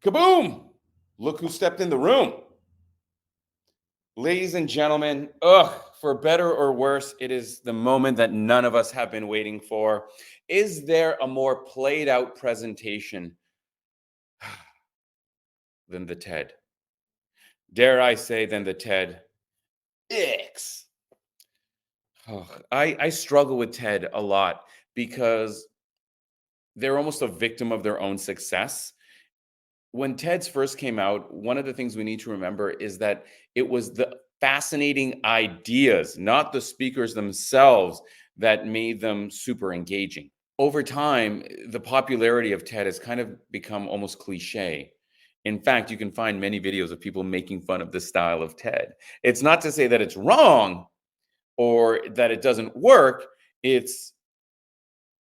Kaboom! Look who stepped in the room. Ladies and gentlemen, for better or worse, it is the moment that none of us have been waiting for. Is there a more played out presentation than the TED? Dare I say, than the TED X? I struggle with TED a lot because they're almost a victim of their own success. When TEDs first came out, one of the things we need to remember is that it was the fascinating ideas, not the speakers themselves, that made them super engaging. Over time, the popularity of TED has kind of become almost cliché. In fact, you can find many videos of people making fun of the style of TED. It's not to say that it's wrong or that it doesn't work. It's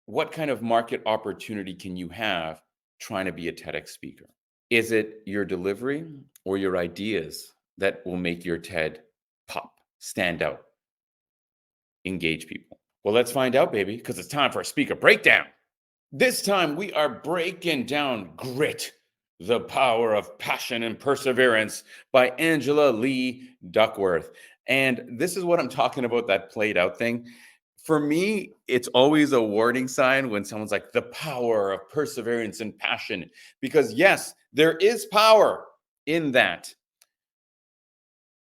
what kind of market opportunity can you have trying to be a TEDx speaker? Is it your delivery or your ideas that will make your TED pop, stand out, engage people? Well, let's find out, baby, because it's time for a speaker breakdown. This time we are breaking down Grit, the Power of Passion and Perseverance by Angela Lee Duckworth. And this is what I'm talking about, that played out thing. For me, it's always a warning sign when someone's like, the power of perseverance and passion, because yes, there is power in that,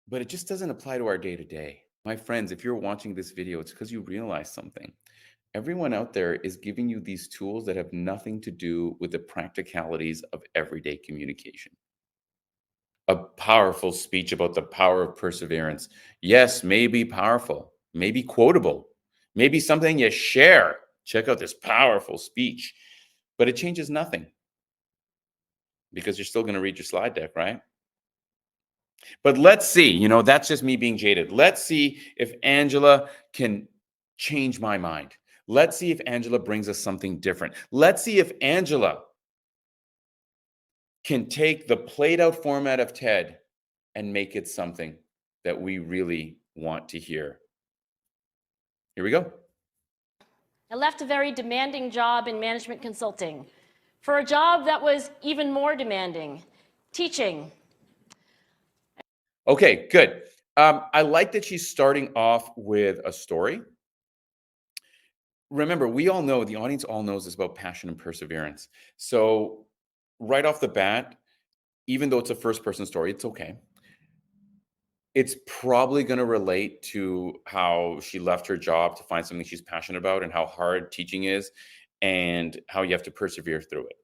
but it just doesn't apply to our day to day. My friends, if you're watching this video, it's because you realize something. Everyone out there is giving you these tools that have nothing to do with the practicalities of everyday communication. A powerful speech about the power of perseverance, yes, may be powerful, may be quotable, maybe something you share. Check out this powerful speech, but it changes nothing because you're still going to read your slide deck, right? But let's see, that's just me being jaded. Let's see if Angela can change my mind. Let's see if Angela brings us something different. Let's see if Angela can take the played out format of TED and make it something that we really want to hear. Here we go. I left a very demanding job in management consulting for a job that was even more demanding, teaching. Okay, good. I like that she's starting off with a story. Remember, we all know, the audience all knows this about passion and perseverance. So right off the bat, even though it's a first person story, it's okay. It's probably going to relate to how she left her job to find something she's passionate about and how hard teaching is and how you have to persevere through it.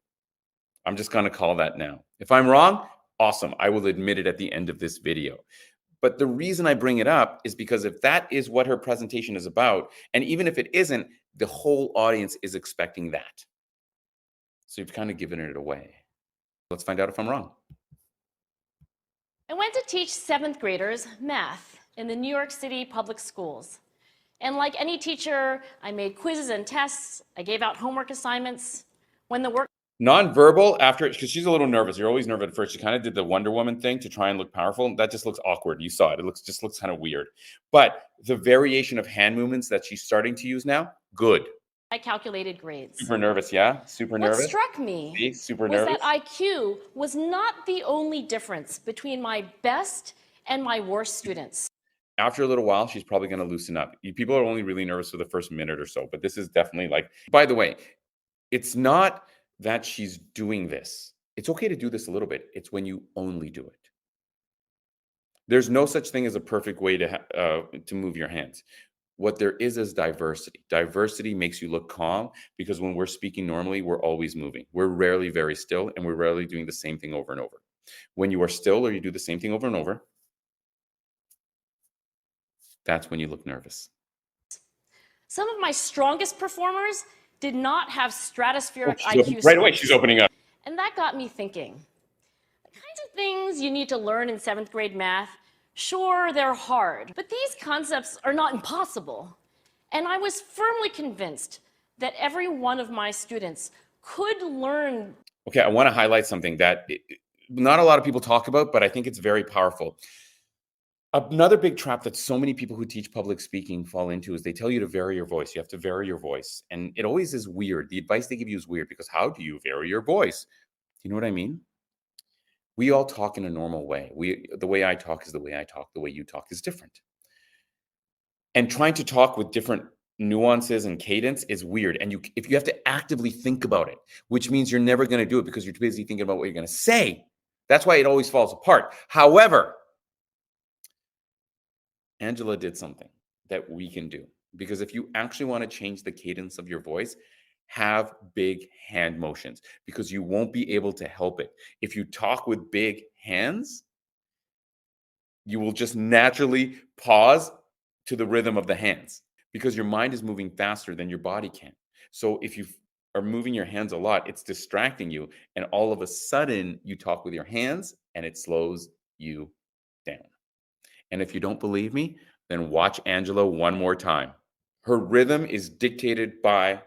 I'm just going to call that now. If I'm wrong, awesome. I will admit it at the end of this video. But the reason I bring it up is because if that is what her presentation is about, and even if it isn't, the whole audience is expecting that. So you've kind of given it away. Let's find out if I'm wrong. I went to teach 7th graders math in the New York City public schools. And like any teacher, I made quizzes and tests. I gave out homework assignments. When the work Non-verbal after, because she's a little nervous. You're always nervous at first. She kind of did the Wonder Woman thing to try and look powerful. That just looks awkward. You saw it. It just looks kind of weird. But the variation of hand movements that she's starting to use now, good. I calculated grades. Super nervous, yeah? Super nervous. What struck me See? Super was nervous. that IQ was not the only difference between my best and my worst students. After a little while, she's probably going to loosen up. People are only really nervous for the first minute or so, but this is definitely like, by the way, it's not that she's doing this. It's okay to do this a little bit. It's when you only do it. There's no such thing as a perfect way to move your hands. What there is diversity. Diversity makes you look calm because when we're speaking normally, we're always moving. We're rarely very still, and we're rarely doing the same thing over and over. When you are still or you do the same thing over and over, that's when you look nervous. Some of my strongest performers did not have stratospheric IQ right away, she's opening up. And that got me thinking. The kinds of things you need to learn in 7th grade math, sure, they're hard, but these concepts are not impossible. And I was firmly convinced that every one of my students could learn. Okay, I want to highlight something that not a lot of people talk about, but I think it's very powerful. Another big trap that so many people who teach public speaking fall into is they tell you to vary your voice. You have to vary your voice. And it always is weird. The advice they give you is weird because how do you vary your voice? Do you know what I mean? We all talk in a normal way. The way I talk is the way I talk. The way you talk is different. And trying to talk with different nuances and cadence is weird. And if you have to actively think about it, which means you're never going to do it because you're too busy thinking about what you're going to say. That's why it always falls apart. However, Angela did something that we can do, because if you actually want to change the cadence of your voice, have big hand motions, because you won't be able to help it. If you talk with big hands, you will just naturally pause to the rhythm of the hands, because your mind is moving faster than your body can. So if you are moving your hands a lot, it's distracting you. And all of a sudden, you talk with your hands and it slows you down. And if you don't believe me, then watch Angela one more time. Her rhythm is dictated by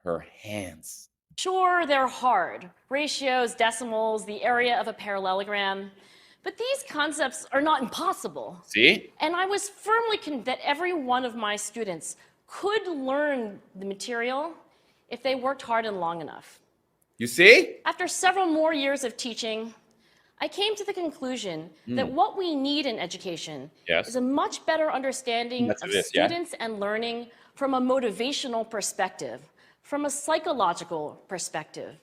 her hands. Sure, they're hard. Ratios, decimals, the area of a parallelogram. But these concepts are not impossible. See? And I was firmly convinced that every one of my students could learn the material if they worked hard and long enough. You see? After several more years of teaching, I came to the conclusion that what we need in education Yes. is a much better understanding That's of this, yeah? students and learning from a motivational perspective, from a psychological perspective.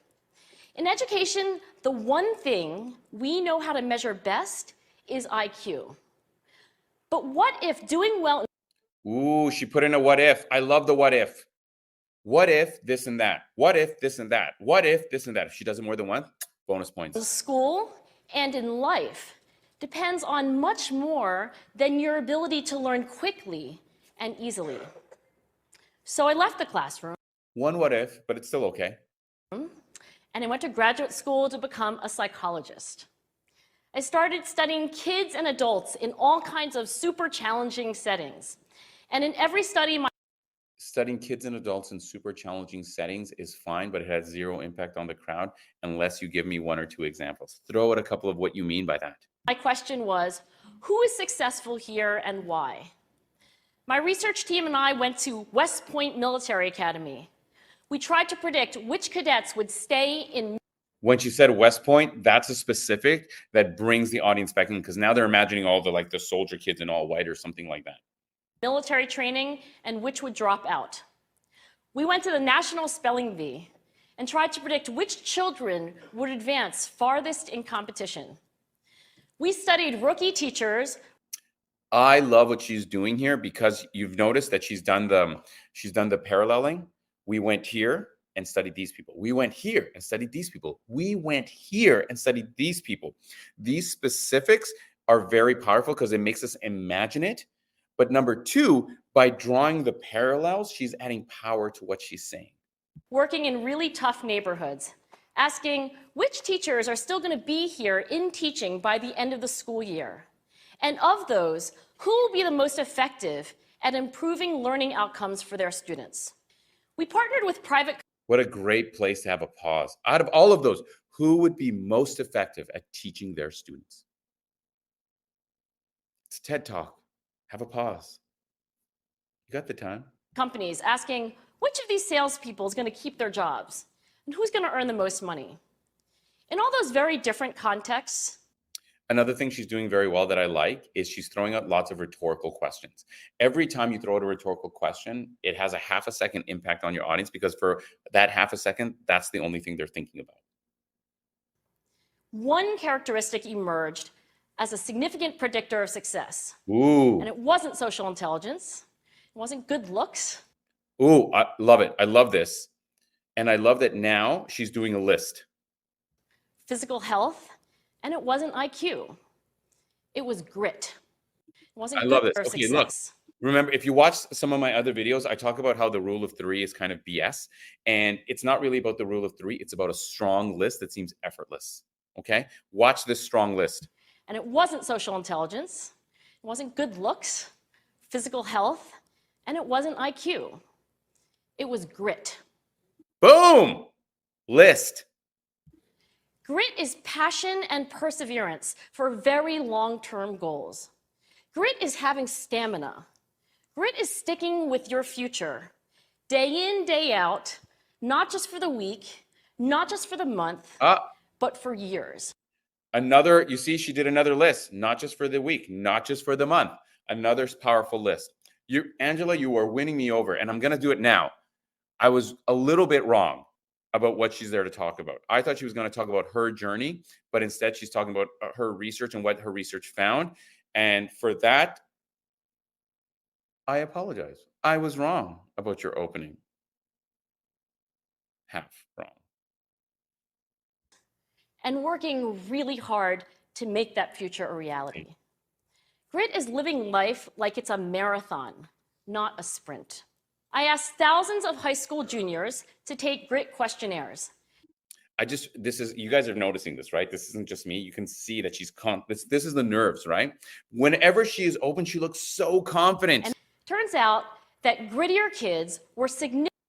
In education, the one thing we know how to measure best is IQ. But what if doing well Ooh, she put in a what if. I love the what if. What if this and that? What if this and that? What if this and that? If she does it more than once, bonus in points. school and in life depends on much more than your ability to learn quickly and easily. So I left the classroom One what if, but it's still okay. and I went to graduate school to become a psychologist. I started studying kids and adults in all kinds of super challenging settings. And in every study, Studying kids and adults in super challenging settings is fine, but it has zero impact on the crowd unless you give me one or two examples. Throw out a couple of what you mean by that. my question was, who is successful here and why? My research team and I went to West Point Military Academy. We tried to predict which cadets would stay in When she said West Point, that's a specific that brings the audience back in, because now they're imagining all the soldier kids in all white or something like that. military training and which would drop out. We went to the National Spelling Bee and tried to predict which children would advance farthest in competition. We studied rookie teachers. I love what she's doing here, because you've noticed that she's done the paralleling. We went here and studied these people. We went here and studied these people. We went here and studied these people. These specifics are very powerful because it makes us imagine it. But number two, by drawing the parallels, she's adding power to what she's saying. Working in really tough neighborhoods, asking which teachers are still going to be here in teaching by the end of the school year. And of those, who will be the most effective at improving learning outcomes for their students? We partnered with private. What a great place to have a pause. Out of all of those, who would be most effective at teaching their students? It's TED Talk. Have a pause. You got the time. Companies asking which of these salespeople is going to keep their jobs and who's going to earn the most money. In all those very different contexts, Another thing she's doing very well that I like is she's throwing out lots of rhetorical questions. Every time you throw out a rhetorical question, it has a half a second impact on your audience, because for that half a second, that's the only thing they're thinking about. one characteristic emerged as a significant predictor of success. Ooh. And it wasn't social intelligence, it wasn't good looks. Ooh, I love it. I love this. And I love that now she's doing a list. Physical health, and it wasn't IQ. It was grit. It wasn't I love good this. for Okay, look. success. Remember, if you watch some of my other videos, I talk about how the rule of three is kind of BS. And it's not really about the rule of three. It's about a strong list that seems effortless. Okay? Watch this strong list. And it wasn't social intelligence, it wasn't good looks, physical health, and it wasn't IQ. It was grit. Boom! List. Grit is passion and perseverance for very long-term goals. Grit is having stamina. Grit is sticking with your future, day in, day out, not just for the week, not just for the month, but for years. Another, you see, she did another list, not just for the week, not just for the month, another powerful list. Angela, you are winning me over, and I'm going to do it now. I was a little bit wrong about what she's there to talk about. I thought she was going to talk about her journey, but instead she's talking about her research and what her research found. And for that, I apologize. I was wrong about your opening. Half wrong. And working really hard to make that future a reality. Grit is living life like it's a marathon, not a sprint. I asked thousands of high school juniors to take grit questionnaires. This is, you guys are noticing this, right? This isn't just me. You can see that she's this is the nerves, right? Whenever she is open, she looks so confident. And turns out that grittier kids were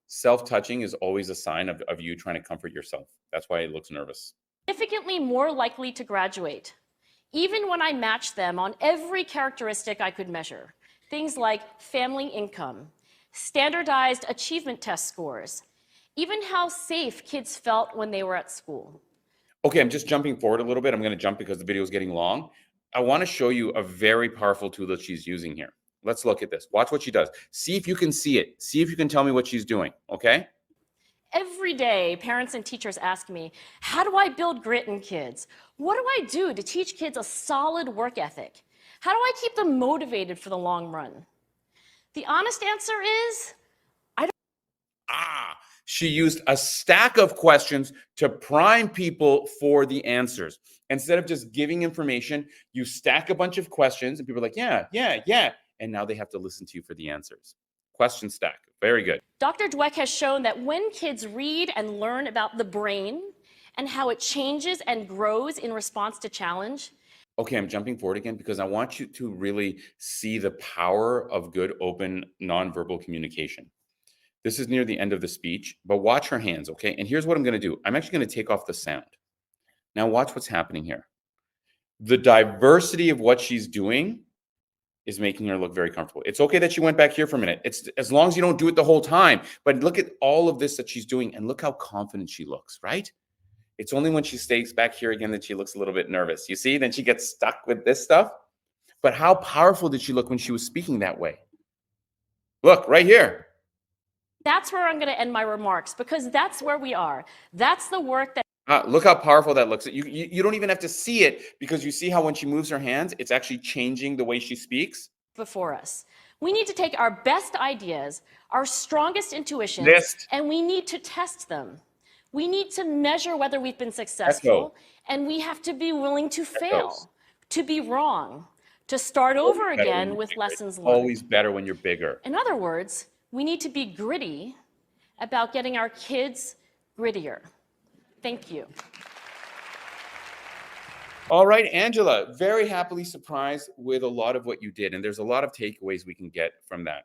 Self-touching is always a sign of you trying to comfort yourself. That's why it looks nervous. Significantly more likely to graduate, even when I matched them on every characteristic I could measure. Things like family income, standardized achievement test scores, even how safe kids felt when they were at school. Okay, I'm just jumping forward a little bit. I'm going to jump because the video is getting long. I want to show you a very powerful tool that she's using here. Let's look at this. Watch what she does. See if you can see it. See if you can tell me what she's doing, okay? Every day, parents and teachers ask me, how do I build grit in kids? What do I do to teach kids a solid work ethic? How do I keep them motivated for the long run? The honest answer is, she used a stack of questions to prime people for the answers. Instead of just giving information, you stack a bunch of questions and people are like, yeah, yeah, yeah. And now they have to listen to you for the answers. Question stack. Very good. Dr. Dweck has shown that when kids read and learn about the brain and how it changes and grows in response to challenge. Okay, I'm jumping forward again because I want you to really see the power of good, open, nonverbal communication. This is near the end of the speech, but watch her hands, okay? And here's what I'm going to do. I'm actually going to take off the sound. Now watch what's happening here. The diversity of what she's doing is making her look very comfortable. It's okay that she went back here for a minute. It's as long as you don't do it the whole time. But look at all of this that she's doing and look how confident she looks, right? It's only when she stays back here again that she looks a little bit nervous. You see, then she gets stuck with this stuff. But how powerful did she look when she was speaking that way? Look, right here. That's where I'm going to end my remarks because that's where we are. That's the work that look how powerful that looks. You don't even have to see it because you see how when she moves her hands, it's actually changing the way she speaks. Before us. We need to take our best ideas, our strongest intuitions, and we need to test them. We need to measure whether we've been successful, and we have to be willing to fail, to be wrong, to start over again with lessons learned. Always better when you're bigger. In other words, we need to be gritty about getting our kids grittier. Thank you. All right, Angela, very happily surprised with a lot of what you did. And there's a lot of takeaways we can get from that.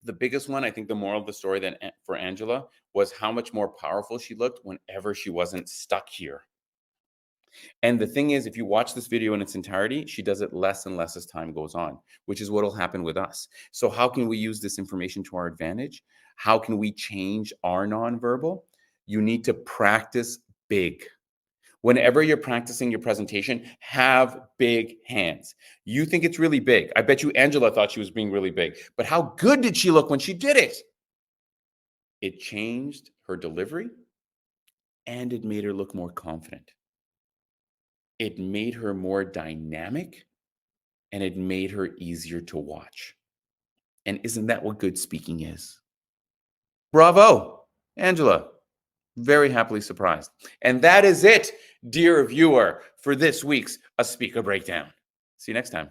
The biggest one, I think the moral of the story then for Angela was how much more powerful she looked whenever she wasn't stuck here. And the thing is, if you watch this video in its entirety, she does it less and less as time goes on, which is what will happen with us. So how can we use this information to our advantage? How can we change our nonverbal? You need to practice big. Whenever you're practicing your presentation, have big hands. You think it's really big. I bet you Angela thought she was being really big. But how good did she look when she did it? It changed her delivery and it made her look more confident. It made her more dynamic and it made her easier to watch. And isn't that what good speaking is? Bravo, Angela. Very happily surprised. And that is it, dear viewer, for this week's A Speaker Breakdown. See you next time.